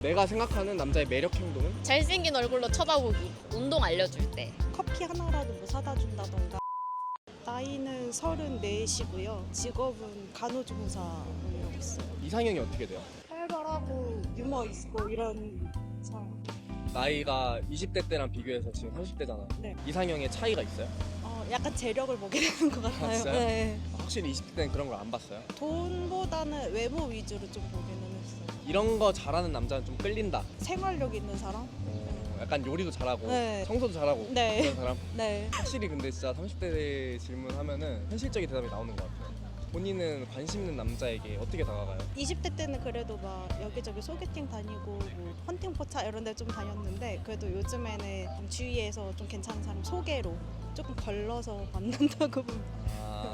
내가 생각하는 남자의 매력 행동은? 잘생긴 얼굴로 쳐다보기. 운동 알려줄 때. 커피 하나라도 뭐 사다 준다던가. 나이는 34시고요. 직업은 간호조무사를 있어요. 이상형이 어떻게 돼요? 활발하고 유머 있고 이런 사람. 나이가 20대 때랑 비교해서 지금 30대잖아. 네. 이상형의 차이가 있어요? 약간 재력을 보게 되는 것 같아요. 진짜요? 네. 확실히 20대 때는 그런 걸 안 봤어요? 돈보다는 외모 위주로 좀 보기는 했어요. 이런 거 잘하는 남자는 좀 끌린다. 생활력 있는 사람? 약간 요리도 잘하고 네. 청소도 잘하고 네. 그런 사람? 네. 확실히 근데 진짜 30대 질문하면은 현실적인 대답이 나오는 것 같아요. 본인은 관심 있는 남자에게 어떻게 다가가요? 20대 때는 그래도 막 여기저기 소개팅 다니고 뭐 헌팅 포차 이런 데 좀 다녔는데 그래도 요즘에는 좀 주위에서 좀 괜찮은 사람 소개로 조금 걸러서 만난다고 보면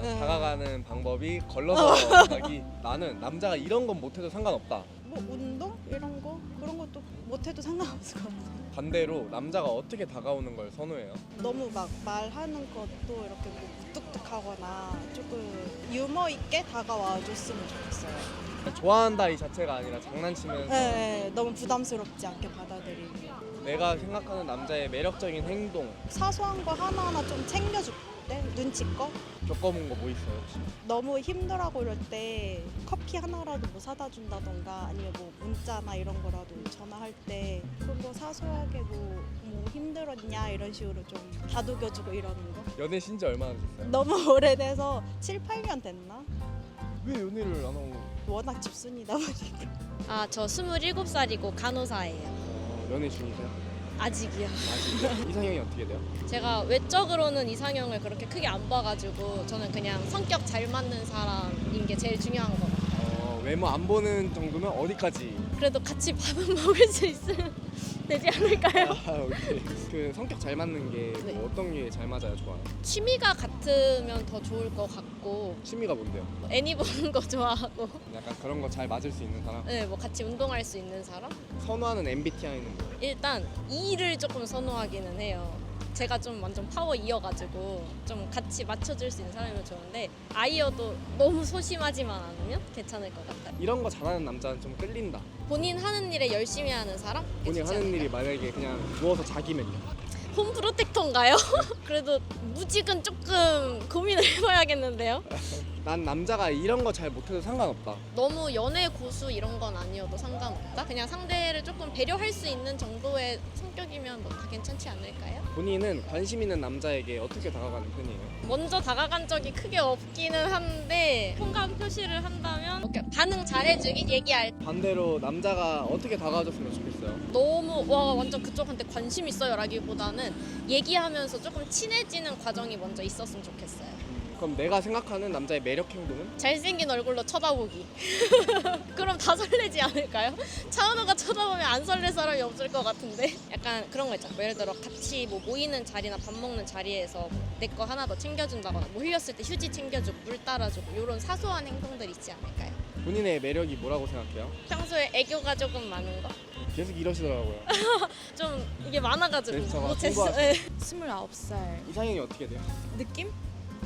네. 다가가는 방법이 걸러서 가기. 나는 남자가 이런 건 못해도 상관없다. 뭐 운동? 이런 거? 그런 것도 못해도 상관없을 것 같아요. 반대로 남자가 어떻게 다가오는 걸 선호해요? 너무 막 말하는 것도 이렇게 뭐 무뚝뚝하거나 조금 유머 있게 다가와 줬으면 좋겠어요. 좋아한다 이 자체가 아니라 장난치면서 네, 너무 부담스럽지 않게 받아들이고 내가 생각하는 남자의 매력적인 행동 사소한 거 하나하나 좀 챙겨줄 때 눈치껏 겪어본 거 뭐 있어요 혹시? 너무 힘들하고 이럴 때 커피 하나라도 뭐 사다 준다던가 아니면 뭐 문자나 이런 거라도 전화할 때 그거 사소하게 뭐 힘들었냐 이런 식으로 좀 다독여주고 이러는 거 연애 신지 얼마나 되셨어요? 너무 오래돼서 7, 8년 됐나? 왜 연애를 안 하고 워낙 집순이다 보니까 저 27살이고 간호사예요. 연애 중이세요? 아직이요. 아직 이상형이 어떻게 돼요? 제가 외적으로는 이상형을 그렇게 크게 안 봐가지고 저는 그냥 성격 잘 맞는 사람인 게 제일 중요한 것 같아요. 외모 안 보는 정도면 어디까지? 그래도 같이 밥은 먹을 수 있으면 되지 않을까요? 오케이. 그 성격 잘 맞는 게 네. 뭐 어떤 게 잘 맞아요? 좋아요? 취미가 같으면 더 좋을 것 같고 취미가 뭔데요? 뭐 애니 보는 거 좋아하고 약간 그런 거 잘 맞을 수 있는 사람? 네, 뭐 같이 운동할 수 있는 사람? 선호하는 MBTI는 뭐예요? 일단 E를 조금 선호하기는 해요. 제가 좀 완전 파워 E여가지고 좀 같이 맞춰줄 수 있는 사람이면 좋은데 I여도 너무 소심하지만 않으면 괜찮을 것 같아요. 이런 거 잘하는 남자는 좀 끌린다. 본인 하는 일에 열심히 하는 사람? 본인 좋지 하는 않을까요? 일이 만약에 그냥 누워서 자기면요? 홈 프로텍터인가요? 그래도 무직은 조금 고민을 해봐야겠는데요. 난 남자가 이런 거 잘 못해도 상관없다. 너무 연애 고수 이런 건 아니어도 상관없다. 그냥 상대를 조금 배려할 수 있는 정도의 성격이면 뭐 다 괜찮지 않을까요? 본인은 관심 있는 남자에게 어떻게 다가가는 편이에요? 먼저 다가간 적이 크게 없기는 한데 호감 표시를 한다면 반응 잘해주기 얘기할 때 반대로 남자가 어떻게 다가와줬으면 좋겠어요? 너무 와 완전 그쪽한테 관심 있어요 라기보다는 얘기하면서 조금 친해지는 과정이 먼저 있었으면 좋겠어요. 그럼 내가 생각하는 남자의 매력 행동은? 잘생긴 얼굴로 쳐다보기. 그럼 다 설레지 않을까요? 차은우가 쳐다보면 안 설렐 사람이 없을 것 같은데. 약간 그런 거 있잖아. 뭐 예를 들어 같이 뭐 모이는 자리나 밥 먹는 자리에서 내 거 하나 더 챙겨준다거나 뭐 흘렸을 때 휴지 챙겨주고 물 따라주고 이런 사소한 행동들 있지 않을까요? 본인의 매력이 뭐라고 생각해요? 평소에 애교가 조금 많은 거? 계속 이러시더라고요. 좀 이게 많아가지고 제스처가 못했어. 풍부하시네. 네. 29살 이상형이 어떻게 돼요? 느낌?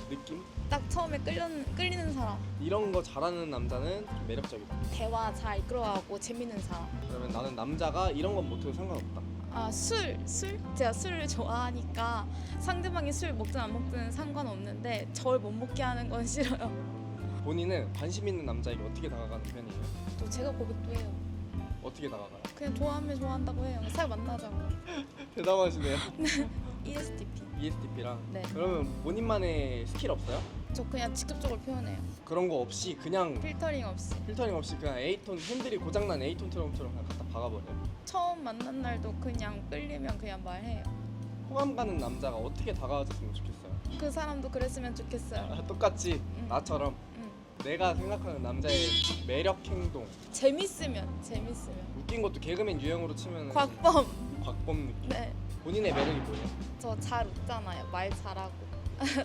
느낌? 딱 처음에 끌리는 사람. 이런 거 잘하는 남자는 좀 매력적이다. 대화 잘 이끌어가고 재밌는 사람. 그러면 나는 남자가 이런 건 못해도 상관없다. 술? 제가 술을 좋아하니까 상대방이 술 먹든 안 먹든 상관없는데 저를 못 먹게 하는 건 싫어요. 본인은 관심 있는 남자에게 어떻게 다가가는 편이에요? 또 제가 고백도 해요. 어떻게 다가가요? 그냥 좋아하면 좋아한다고 해요. 살 만나자고. 대담하시네요. ESTP. ESTP랑. 네. 그러면 본인만의 스킬 없어요? 저 그냥 직접적으로 표현해요. 그런 거 없이 그냥 필터링 없이. 필터링 없이 그냥 A톤 핸들이 고장난 A톤 트럼처럼 그냥 갖다 박아버려요. 처음 만난 날도 그냥 끌리면 그냥 말해요. 호감 가는 남자가 어떻게 다가와줬으면 좋겠어요? 그 사람도 그랬으면 좋겠어요. 똑같이 나처럼 응. 내가 생각하는 남자의 매력 행동. 재밌으면. 웃긴 것도 개그맨 유형으로 치면 곽범. 곽범 느낌. 네. 본인의 매력이 뭐예요? 저 잘 웃잖아요. 말 잘하고.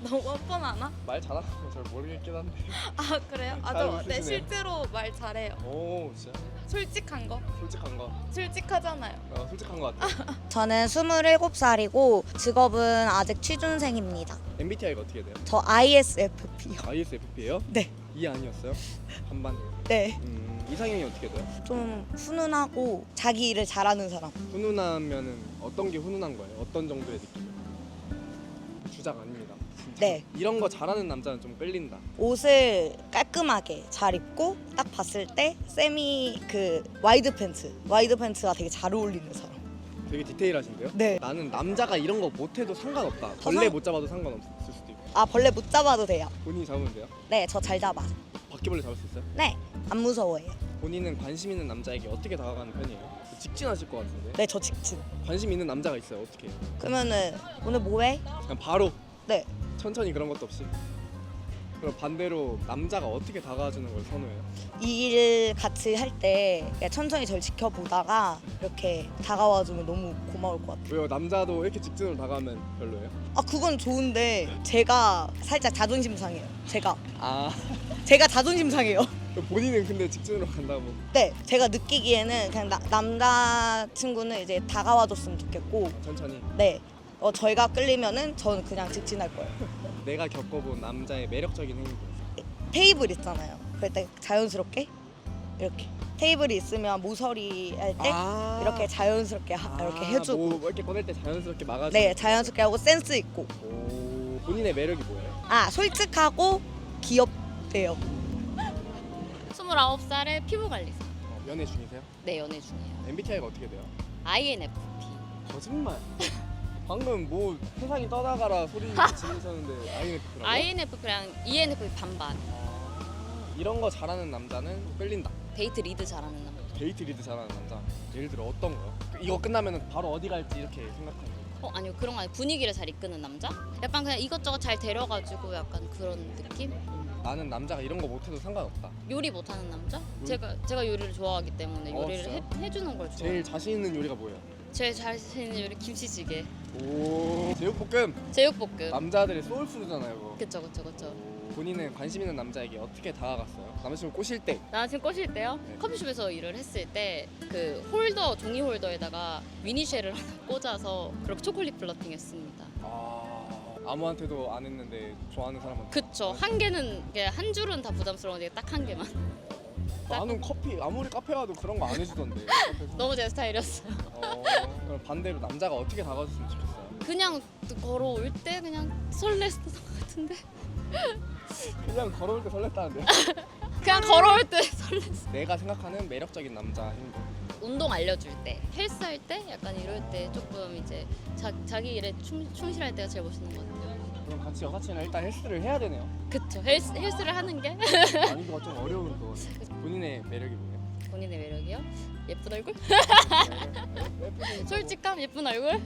너무 뻔하나? 말 잘하는 거 잘 모르겠긴 한데. 아 그래요? 잘 네 웃으시네요. 실제로 말 잘해요. 오 진짜 솔직한 거. 솔직한 거. 솔직하잖아요. 솔직한 거 같아요. 저는 27살이고 직업은 아직 취준생입니다. MBTI가 어떻게 돼요? 저 ISFP요. ISFP예요? 네. 이 아니었어요? 반반. 네. 이상형이 어떻게 돼요? 좀 훈훈하고 자기 일을 잘하는 사람. 훈훈하면은 어떤 게 훈훈한 거예요? 어떤 정도의 느낌? 주작 아닙니다. 진짜. 네. 이런 거 잘하는 남자는 좀 끌린다. 옷을 깔끔하게 잘 입고 딱 봤을 때 세미 그 와이드 팬츠가 되게 잘 어울리는 사람. 되게 디테일하신데요? 네. 나는 남자가 이런 거 못해도 상관없다. 벌레 못 잡아도 상관없을 수도 있고. 아, 벌레 못 잡아도 돼요. 본인이 잡으면 돼요? 네, 저 잘 잡아. 바퀴벌레 잡을 수 있어요? 네, 안 무서워해요. 본인은 관심 있는 남자에게 어떻게 다가가는 편이에요? 직진하실 것 같은데. 네, 저 직진. 관심 있는 남자가 있어요. 어떻게 해요? 그러면은 오늘 뭐해? 그냥 바로 네. 천천히 그런 것도 없이. 그럼 반대로 남자가 어떻게 다가와주는 걸 선호해요? 이 일 같이 할 때 천천히 절 지켜보다가 이렇게 다가와주면 너무 고마울 것 같아요. 왜요? 남자도 이렇게 직진으로 다가가면 별로예요? 아, 그건 좋은데 제가 살짝 자존심 상해요. 아 제가 자존심 상해요. 본인은 근데 직진으로 간다고. 네, 제가 느끼기에는 그냥 남자친구는 이제 다가와줬으면 좋겠고, 천천히. 네, 저희가 끌리면은 저는 그냥 직진할 거예요. 내가 겪어본 남자의 매력적인 행동. 테이블 있잖아요. 그럴 때 자연스럽게 이렇게 테이블이 있으면 모서리 할 때 이렇게 자연스럽게 이렇게 해주고, 뭐 이렇게 꺼낼 때 자연스럽게 막아주고. 네, 자연스럽게 하고 센스 있고, 오, 본인의 매력이 뭐예요? 아, 솔직하고 귀엽대요. 29살에 피부관리사. 연애 중이세요? 네, 연애 중이에요. MBTI가 어떻게 돼요? INFP. 거짓말. 방금 뭐 세상이 떠나가라 소리 지르셨는데 INFP라고? INFP랑 ENFP 반반. 이런 거 잘하는 남자는 끌린다. 데이트 리드 잘하는 남자. 데이트 리드 잘하는 남자. 예를 들어 어떤 거요? 이거 끝나면 바로 어디 갈지 이렇게 생각하는 거. 아니요, 그런 거 아니에요. 분위기를 잘 이끄는 남자? 약간 그냥 이것저것 잘 데려가지고 약간 그런 느낌? 나는 남자가 이런 거 못해도 상관없다. 요리 못하는 남자? 제가 요리를 좋아하기 때문에 요리를 진짜요? 해주는 걸 좋아해요. 제일 자신 있는 요리가 뭐예요? 제일 자신 있는 요리 김치찌개, 오, 제육볶음. 제육볶음. 남자들의 소울푸드잖아요, 그거. 그쵸. 본인은 관심 있는 남자에게 어떻게 다가갔어요? 남자친구 꼬실 때. 나 지금 꼬실 때요? 네. 커피숍에서 일을 했을 때 그 홀더, 종이 홀더에다가 미니쉘을 하나 꽂아서 그렇게 초콜릿 플러팅 했습니다. 아무한테도 안 했는데 좋아하는 사람한테. 그쵸. 한 개는, 한 줄은 다 부담스러운데 딱 한 개만. 나는 커피 아무리 카페 가도 그런 거 안 해주던데. 너무 제 스타일이었어요. 그럼 반대로 남자가 어떻게 다가갔으면 좋겠어요? 그냥 걸어올 때 그냥 설렜던 것 같은데? 그냥 걸어올 때 설렜다는데. 그냥 걸어올 때 설렜어. 내가 생각하는 매력적인 남자 행동. 운동 알려줄 때, 헬스할 때, 약간 이럴 때 조금 이제 자기 일에 충실할 때가 제일 멋있는 것 같아요. 그럼 같이 여사친이랑 일단 헬스를 해야 되네요. 그쵸. 헬스를 하는 게 아니가 좀 어려운 거. 본인의 매력이 뭐예요? 본인의 매력이요? 예쁜 얼굴? 예쁘신 솔직함, 예쁜 얼굴? 거.